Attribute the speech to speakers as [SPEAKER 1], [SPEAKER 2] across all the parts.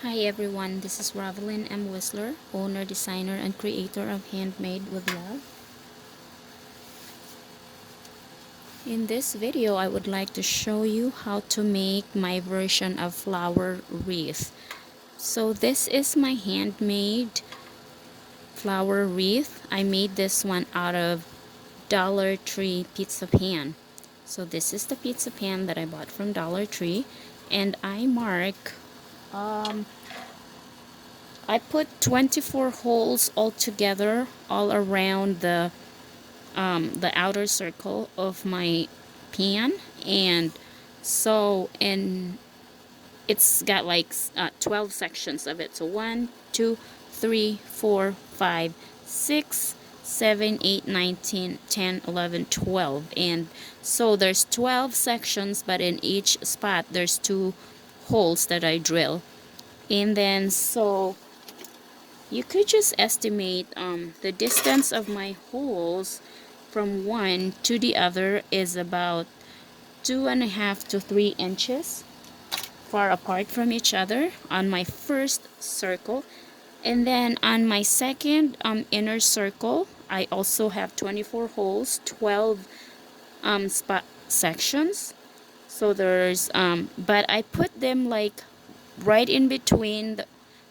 [SPEAKER 1] Hi everyone, this is Ravelyn M. Whistler, owner, designer, and creator of Handmade with Love. In this video, I would like to show you how to make my version of flower wreath. So this is my handmade flower wreath. I made this one out of Dollar Tree pizza pan. So this is the pizza pan that I bought from Dollar Tree, and I put 24 holes all together all around the outer circle of my pan, and so in it's got like 12 sections of it. So 1, 2, 3, 4, 5, 6, 7, 8, 9, 10, 10, 11, 12. And so there's 12 sections, but in each spot there's 2 holes that I drill. And then so you could just estimate the distance of my holes from one to the other is about 2.5 to 3 inches far apart from each other on my first circle. And then on my second inner circle, I also have 24 holes, 12 spot sections. So there's but I put them like right in between the,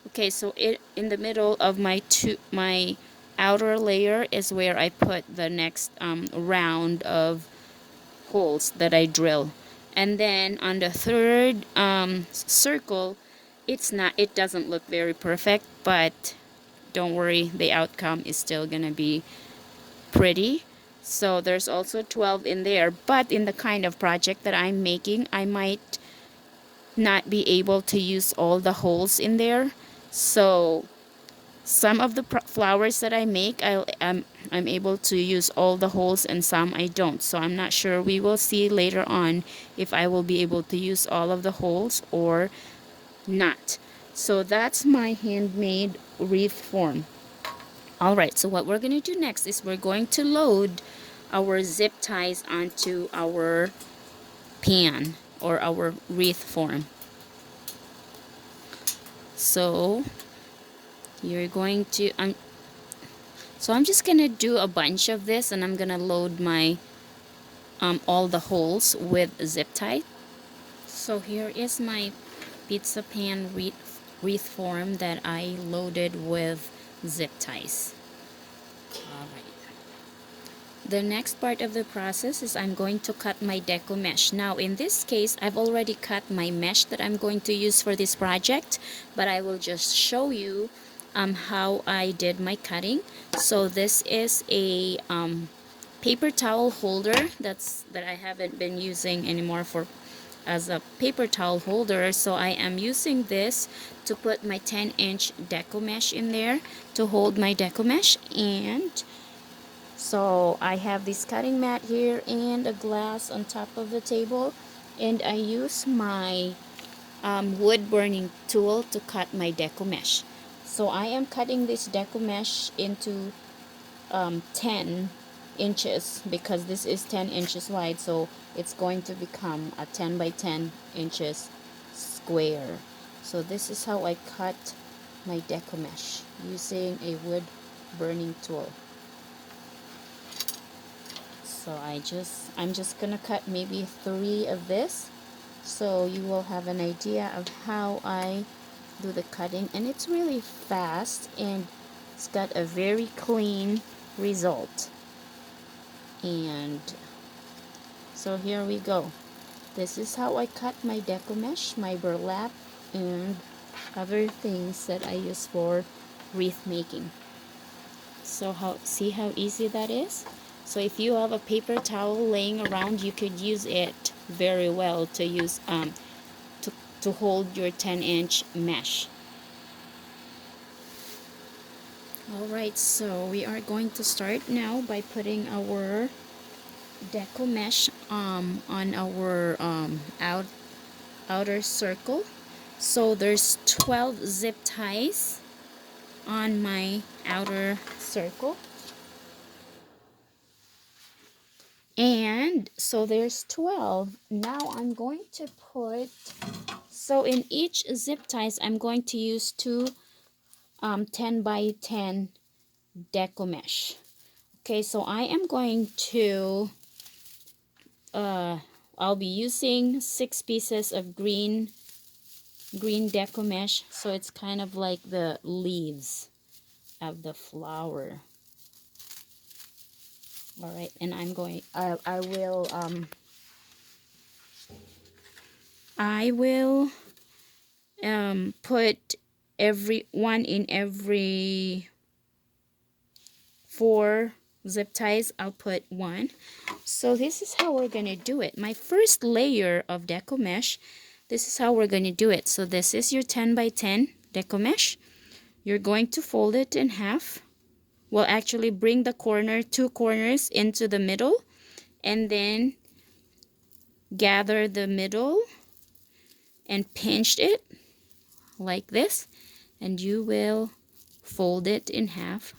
[SPEAKER 1] okay, so it in the middle of my outer layer is where I put the next round of holes that I drill. And then on the third circle, it doesn't look very perfect, but don't worry, the outcome is still gonna be pretty. So there's also 12 in there, but in the kind of project that I'm making, I might not be able to use all the holes in there. So some of the flowers that I make, I'm able to use all the holes, and some I don't. So I'm not sure. We will see later on if I will be able to use all of the holes or not. So that's my handmade wreath form. Alright, so what we're going to do next is we're going to load our zip ties onto our pan or our wreath form. So you're going to so I'm just gonna do a bunch of this, and I'm gonna load my all the holes with zip tie. So here is my pizza pan wreath form that I loaded with zip ties. Alright. The next part of the process is I'm going to cut my deco mesh. Now in this case, I've already cut my mesh that I'm going to use for this project, but I will just show you how I did my cutting. So this is a paper towel holder that I haven't been using anymore for as a paper towel holder. So I am using this to put my 10-inch deco mesh in there to hold my deco mesh. And so I have this cutting mat here and a glass on top of the table, and I use my wood burning tool to cut my deco mesh. So I am cutting this deco mesh into 10 inches because this is 10 inches wide, so it's going to become a 10 by 10 inches square. So this is how I cut my deco mesh using a wood burning tool. So I'm just gonna cut maybe 3 of this, so you will have an idea of how I do the cutting. And it's really fast, and it's got a very clean result. And so here we go. This is how I cut my deco mesh, my burlap, and other things that I use for wreath making. So see how easy that is? So if you have a paper towel laying around, you could use it very well to use to hold your 10-inch mesh. Alright, so we are going to start now by putting our deco mesh on our outer circle. So there's 12 zip ties on my outer circle. And so there's 12. Now I'm going to put So in each zip ties, I'm going to use two 10 by 10 deco mesh. Okay, so I am going to I'll be using 6 pieces of green deco mesh, so it's kind of like the leaves of the flower. All right, and I will put every one in every 4 zip ties. I'll put one. So this is how we're gonna do it. My first layer of deco mesh, this is how we're gonna do it. So this is your 10 by 10 deco mesh. You're going to fold it in half. Well, actually bring the two corners into the middle, and then gather the middle and pinch it like this, and you will fold it in half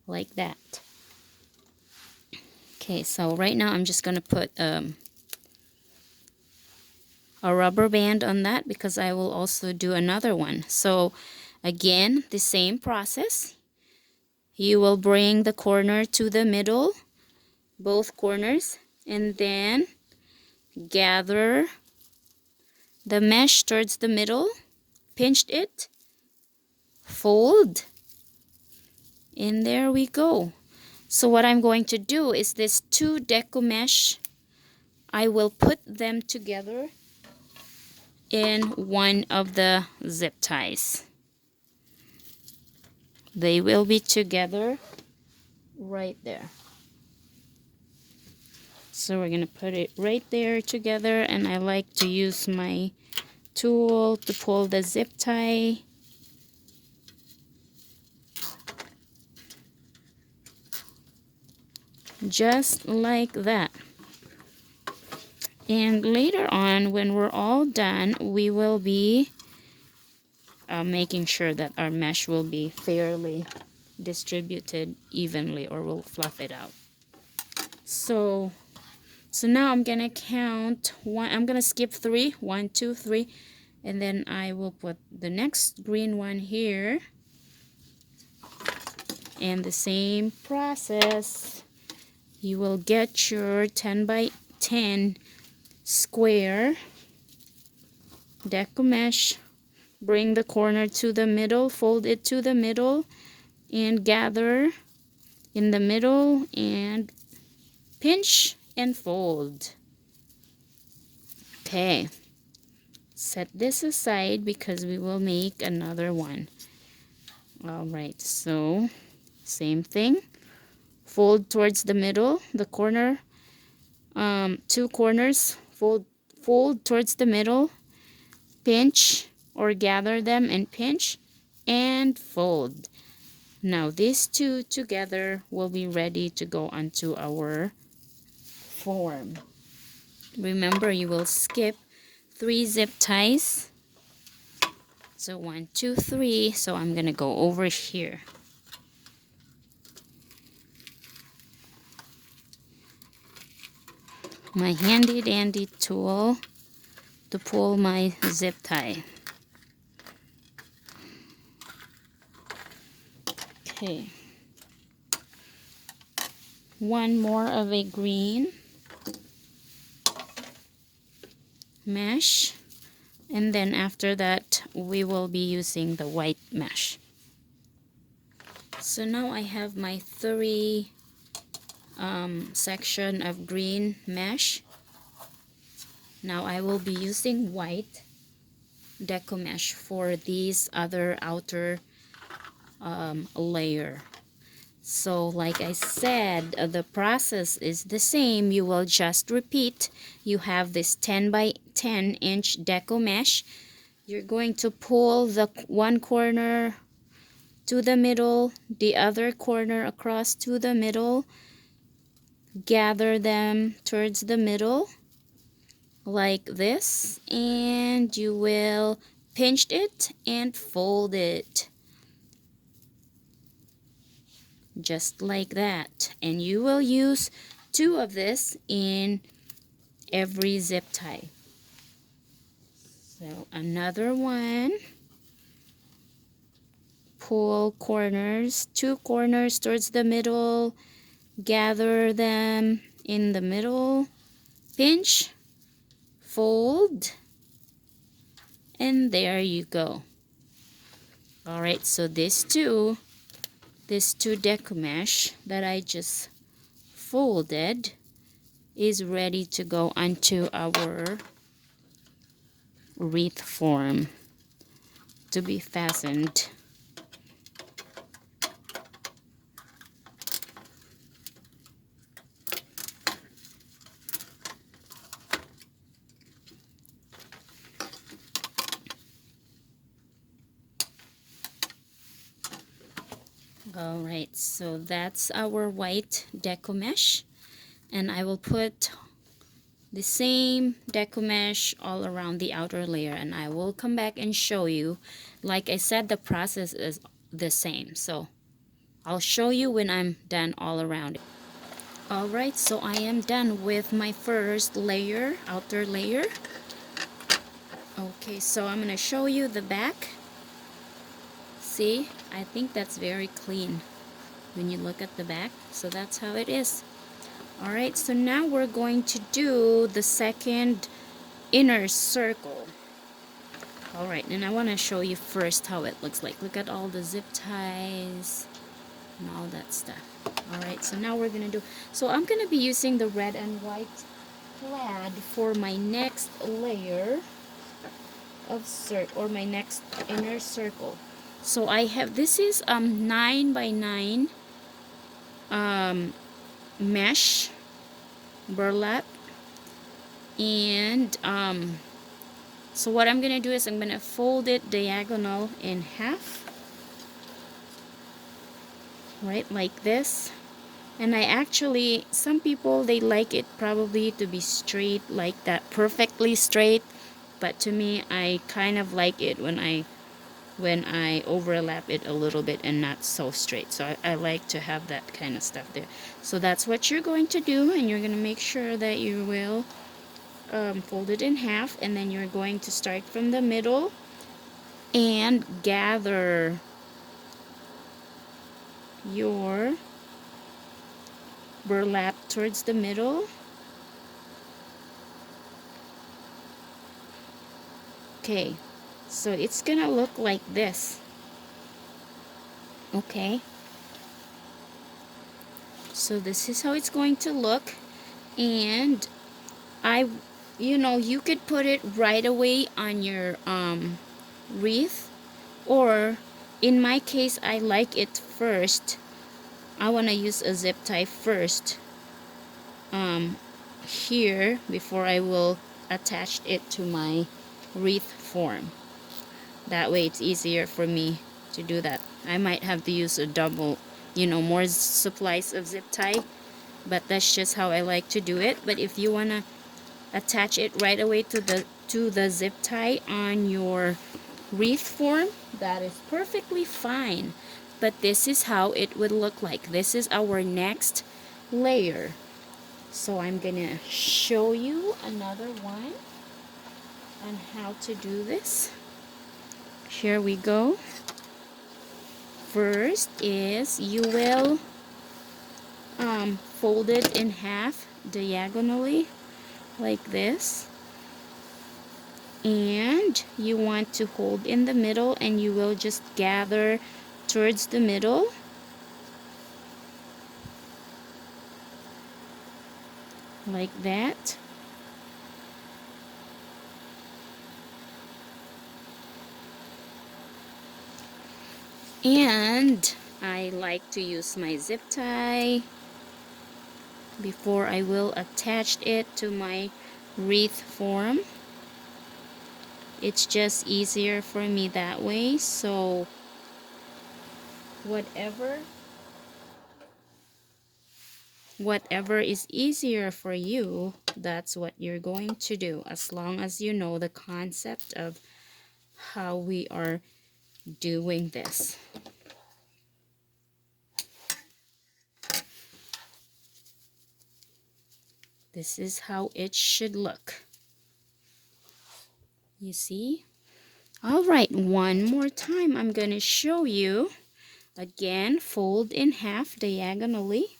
[SPEAKER 1] like that. Okay, so right now I'm just gonna put a rubber band on that because I will also do another one. So again, the same process. You will bring the corner to the middle, both corners, and then gather the mesh towards the middle, pinch it, fold, and there we go. So what I'm going to do is this 2 deco mesh, I will put them together in one of the zip ties. They will be together right there. So we're gonna put it right there together, and I like to use my tool to pull the zip tie. Just like that. And later on, when we're all done, we will be making sure that our mesh will be fairly distributed evenly, or we'll fluff it out. So now I'm gonna count one. I'm gonna skip 3. 1, 2, 3, and then I will put the next green one here. And the same process. You will get your 10 by 10 square deco mesh, bring the corner to the middle, fold it to the middle, and gather in the middle and pinch and fold. Okay, set this aside because we will make another one. All right, so same thing, fold towards the middle, the corner, 2 corners, fold towards the middle, pinch or gather them and pinch and fold. Now these 2 together will be ready to go onto our form. Remember, you will skip 3 zip ties. So 1, 2, 3. So I'm gonna go over here. My handy dandy tool to pull my zip tie. Okay, one more of a green mesh, and then after that we will be using the white mesh. So now I have my 3 section of green mesh. Now I will be using white deco mesh for these other outer layer. So like I said, the process is the same. You will just repeat. You have this 10 by 10 inch deco mesh. You're going to pull the one corner to the middle, the other corner across to the middle, gather them towards the middle like this, and you will pinch it and fold it just like that. And you will use 2 of this in every zip tie. So another one. Pull corners, 2 corners towards the middle, gather them in the middle, pinch, fold, and there you go. All right, so this two decoupage that I just folded is ready to go onto our wreath form to be fastened. All right, so that's our white decoupage, and I will put the same decoupage all around the outer layer, and I will come back and show you. Like I said, the process is the same, so I'll show you when I'm done all around it. All right, so I am done with my first layer, outer layer. Okay, so I'm gonna show you the back. See, I think that's very clean when you look at the back. So that's how it is. All right, so now we're going to do the second inner circle. All right, and I want to show you first how it looks like. Look at all the zip ties and all that stuff. All right, so now we're gonna do, so I'm gonna be using the red and white plaid for my next layer of or my next inner circle. So I have, this is 9 by 9 mesh burlap, and so what I'm gonna do is I'm gonna fold it diagonal in half, right, like this. And I actually, some people, they like it probably to be straight like that, perfectly straight, but to me, I kind of like it when I overlap it a little bit and not so straight. So I like to have that kind of stuff there. So that's what you're going to do, and you're going to make sure that you will fold it in half, and then you're going to start from the middle and gather your burlap towards the middle. Okay, so it's gonna look like this. Okay, so this is how it's going to look, and you could put it right away on your wreath, or in my case, I like it first. I want to use a zip tie first here before I will attach it to my wreath form. That way it's easier for me to do that. I might have to use a double, more supplies of zip tie, but that's just how I like to do it. But if you want to attach it right away to the zip tie on your wreath form, that is perfectly fine. But this is how it would look like. This is our next layer. So I'm gonna show you another one on how to do this. Here we go. First is you will fold it in half diagonally like this, and you want to hold in the middle, and you will just gather towards the middle like that. And I like to use my zip tie before I will attach it to my wreath form. It's just easier for me that way. So whatever is easier for you, that's what you're going to do, as long as you know the concept of how we are doing this. This is how it should look. You see? All right, one more time I'm gonna show you. Again, fold in half diagonally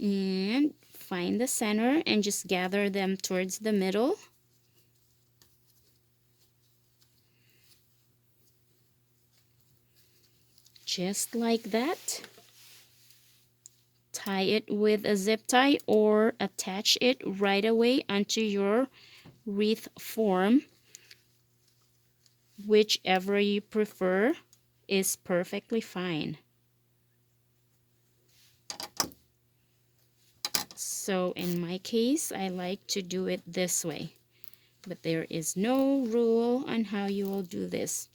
[SPEAKER 1] and find the center and just gather them towards the middle. Just like that. Tie it with a zip tie or attach it right away onto your wreath form. Whichever you prefer is perfectly fine. So in my case, I like to do it this way. But there is no rule on how you will do this.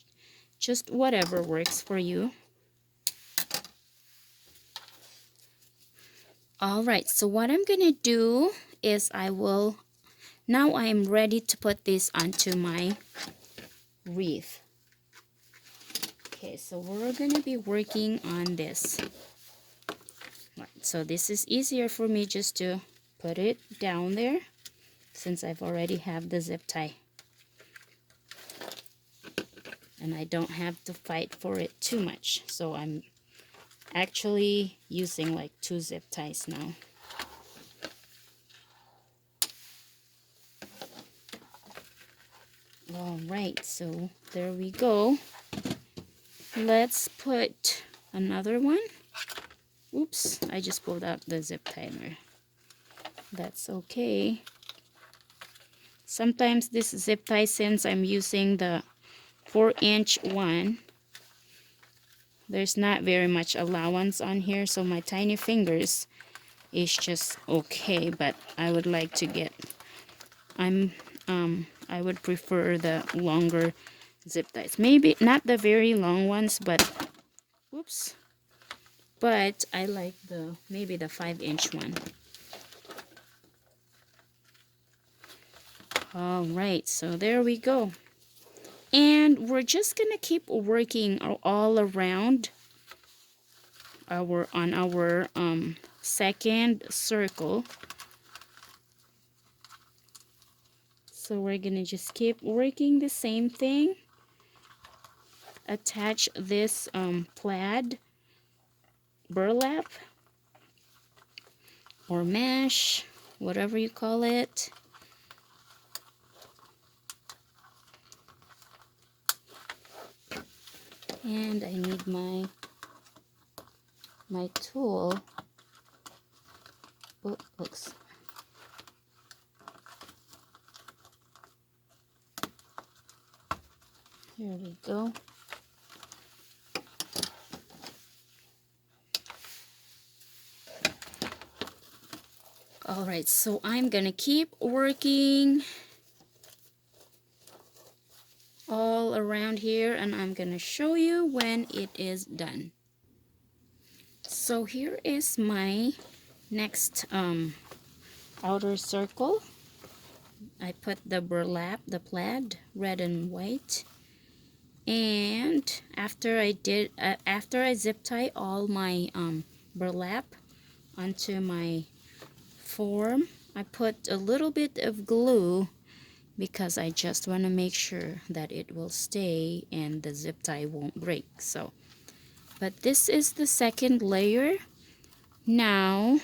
[SPEAKER 1] Just whatever works for you. Alright, so what I'm gonna do is now I'm ready to put this onto my wreath. Okay, so we're gonna be working on this. Right, so this is easier for me just to put it down there since I've already have the zip tie. And I don't have to fight for it too much. So I'm actually using like 2 zip ties now. All right, so there we go. Let's put another one. Oops, I just pulled out the zip tie there. That's okay. Sometimes this zip tie, since I'm using the 4-inch one, there's not very much allowance on here, so my tiny fingers is just okay, but I would like to get, I would prefer the longer zip ties. Maybe not the very long ones, but whoops. But I like maybe the 5-inch one. All right, so there we go. And we're just gonna keep working all around on our second circle. So we're gonna just keep working the same thing. Attach this plaid burlap or mesh, whatever you call it. And I need my tool. Oh, looks. Here we go. All right, so I'm gonna keep working all around here and I'm gonna show you when it is done. So here is my next outer circle. I put the burlap, the plaid, red and white, and after I zip tie all my burlap onto my form, I put a little bit of glue because I just want to make sure that it will stay and the zip tie won't break. So, but this is the second layer. Now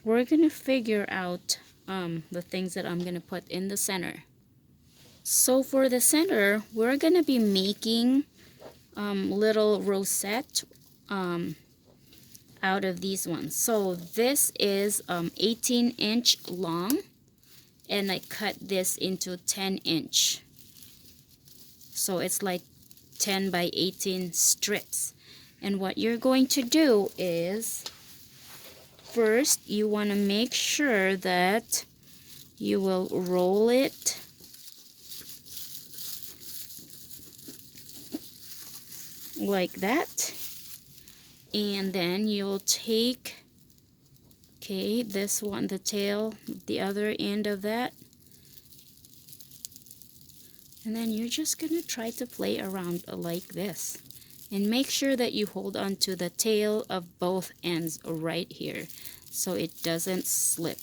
[SPEAKER 1] we're gonna figure out the things that I'm gonna put in the center. So for the center, we're gonna be making little rosette out of these ones. So this is 18-inch long, and I cut this into 10-inch. So it's like 10 by 18 strips. And what you're going to do is, first you want to make sure that you will roll it like that, and then you'll take this one, the tail, the other end of that, and then you're just gonna try to play around like this and make sure that you hold on to the tail of both ends right here so it doesn't slip.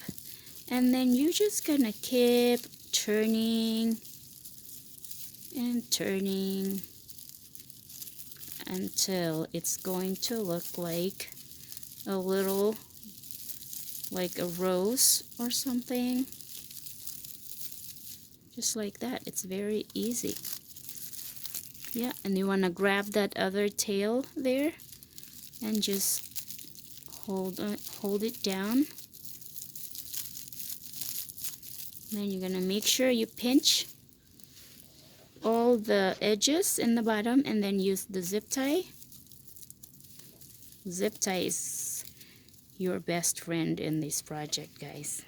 [SPEAKER 1] And then you're just gonna keep turning and turning until it's going to look like a little, like a rose or something. Just like that. It's very easy. Yeah, and you want to grab that other tail there and just hold it down. Then you're gonna make sure you pinch all the edges in the bottom and then use the zip tie. Zip tie is your best friend in this project, guys.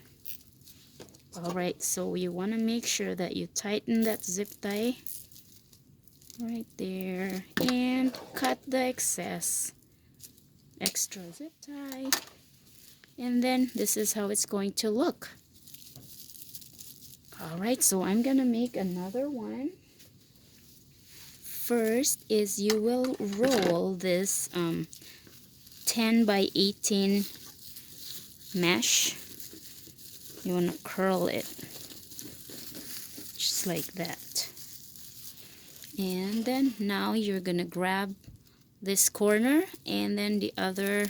[SPEAKER 1] Alright, so you want to make sure that you tighten that zip tie right there and cut the extra zip tie, and then this is how it's going to look. Alright, so I'm gonna make another one. First is you will roll this 10 by 18 mesh. You want to curl it just like that, and then now you're gonna grab this corner and then the other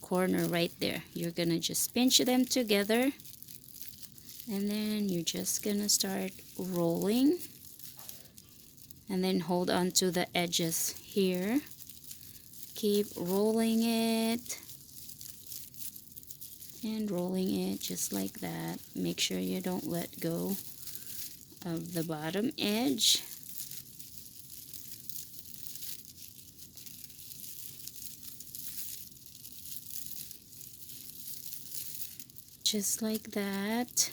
[SPEAKER 1] corner right there. You're gonna just pinch them together, and then you're just gonna start rolling, and then hold on to the edges here. Keep rolling it and rolling it just like that. Make sure you don't let go of the bottom edge. Just like that.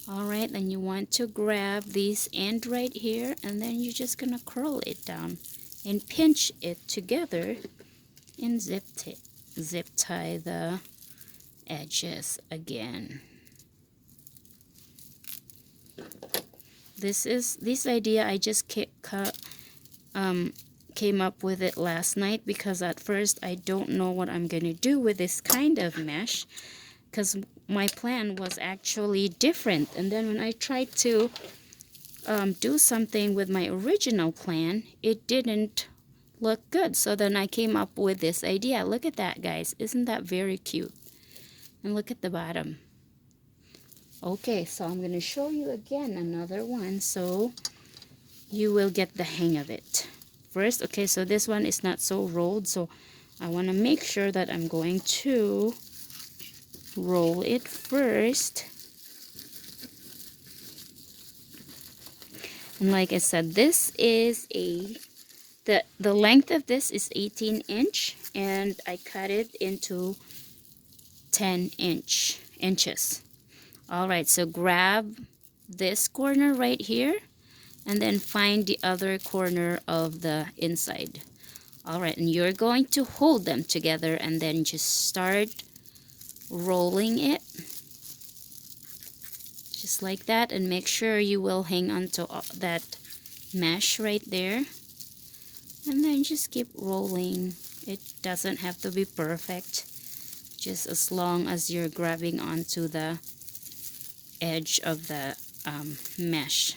[SPEAKER 1] Alright, then you want to grab this end right here, and then you're just gonna curl it down and pinch it together and zip tie the edges again. This idea I just came up with it last night, because at first I don't know what I'm gonna do with this kind of mesh, because my plan was actually different. And then when I tried to do something with my original plan, it didn't look good. So then I came up with this idea. Look at that, guys. Isn't that very cute? And look at the bottom. Okay, so I'm going to show you again another one so you will get the hang of it. First, okay, so this one is not so rolled, so I want to make sure that I'm going to roll it first. And like I said, this is the length of this is 18 inch, and I cut it into 10 inches. Alright, so grab this corner right here and then find the other corner of the inside. Alright, and you're going to hold them together and then just start rolling it just like that, and make sure you will hang on to that mesh right there, and then just keep rolling. It doesn't have to be perfect, just as long as you're grabbing onto the edge of the mesh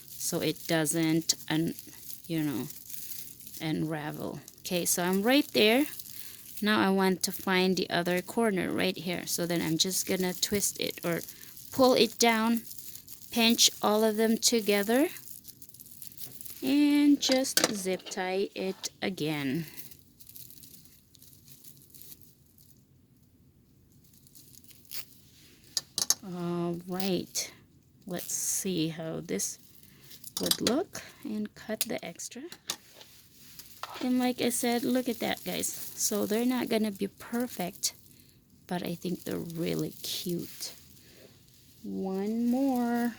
[SPEAKER 1] so it doesn't unravel. Okay, so I'm right there. Now I want to find the other corner right here, so then I'm just gonna twist it or pull it down, pinch all of them together, and just zip tie it again. All right, let's see how this would look and cut the extra. And like I said, look at that, guys. So they're not gonna be perfect, but I think they're really cute. One more.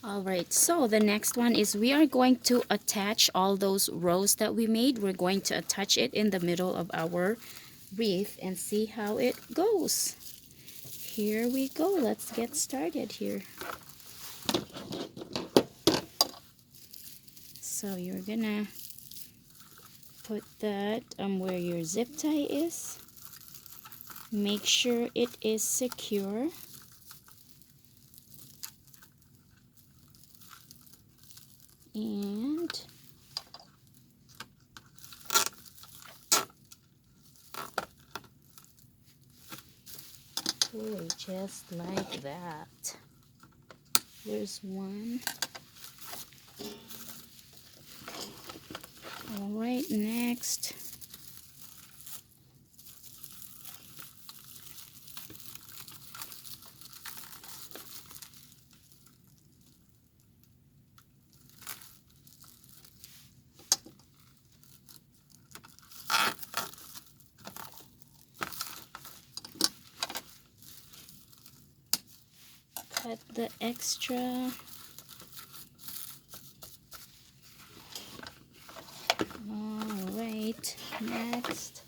[SPEAKER 1] Alright, so the next one is we are going to attach all those rows that we made. We're going to attach it in the middle of our wreath and see how it goes. Here we go. Let's get started here. So you're gonna put that where your zip tie is. Make sure it is secure. And okay, just like that. There's one. All right, next. Cut the extra. All right, next.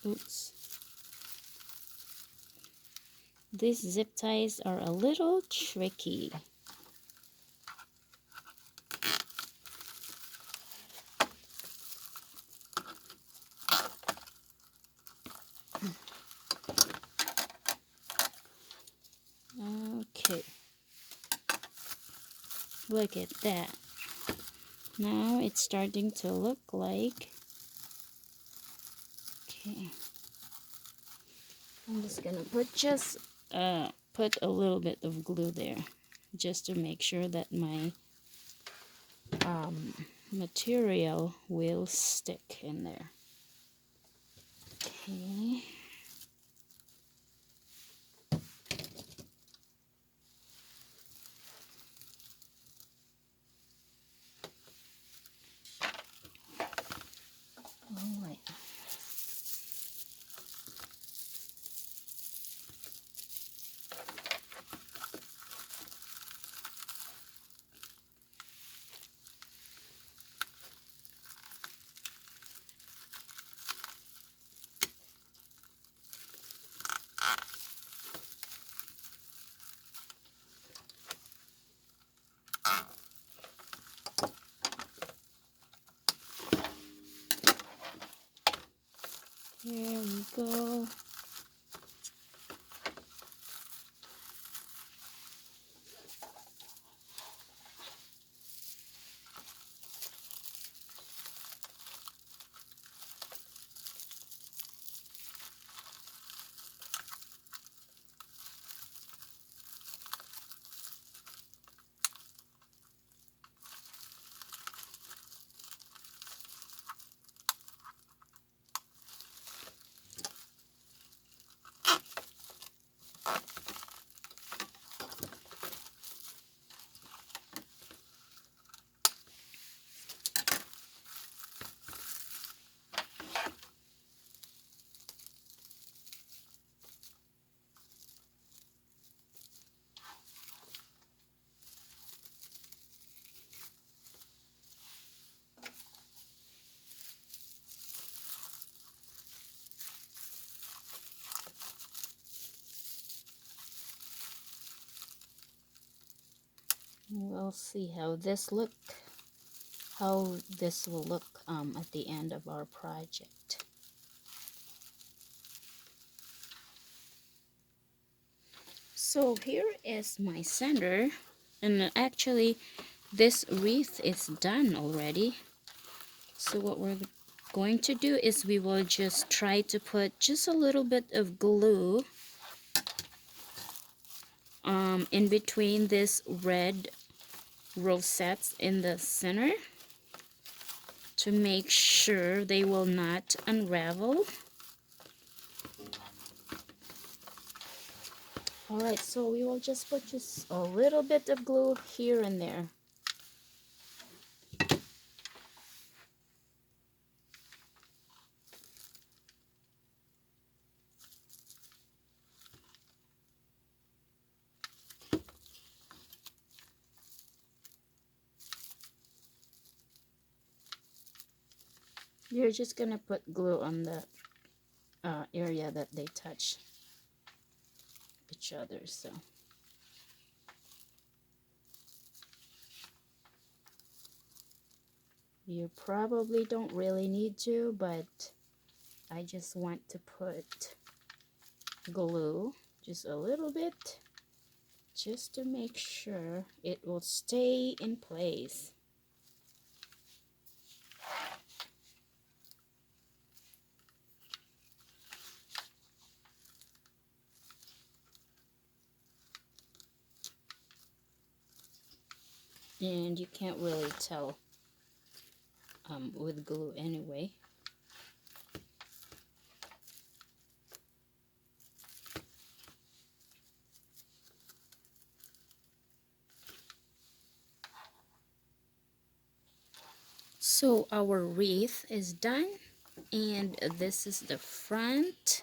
[SPEAKER 1] Oops. These zip ties are a little tricky. Okay. Look at that. Now it's starting to look like, okay. I'm just gonna put a little bit of glue there just to make sure that my material will stick in there. Okay. All right. Here we go. We'll see how this will look at the end of our project. So here is my center, and actually this wreath is done already. So what we're going to do is we will just try to put just a little bit of glue in between this red rosettes in the center to make sure they will not unravel. Alright, so we will just put just a little bit of glue here and there. You're just gonna put glue on the area that they touch. each other. So you probably don't really need to, but I just want to put glue just a little bit just to make sure it will stay in place. And you can't really tell with glue anyway. So our wreath is done, and this is the front,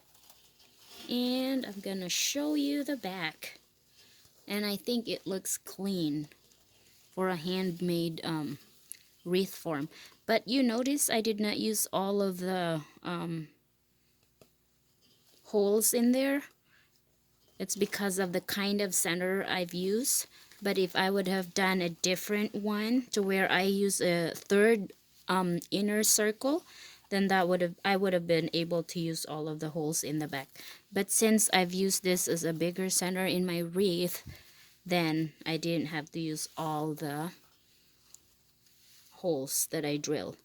[SPEAKER 1] and I'm gonna show you the back. And I think it looks clean for a handmade wreath form. But you notice I did not use all of the holes in there. It's because of the kind of center I've used. But if I would have done a different one to where I use a third inner circle, then I would have been able to use all of the holes in the back. But since I've used this as a bigger center in my wreath, then I didn't have to use all the holes that I drilled.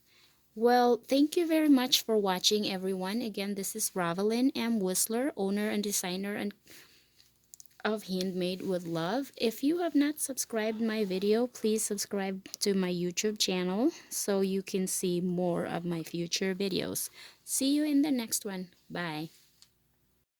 [SPEAKER 1] Well, thank you very much for watching, everyone. Again, this is Ravelyn M. Whistler, owner and designer of Handmade with Love. If you have not subscribed my video, please subscribe to my YouTube channel so you can see more of my future videos. See you in the next one. Bye.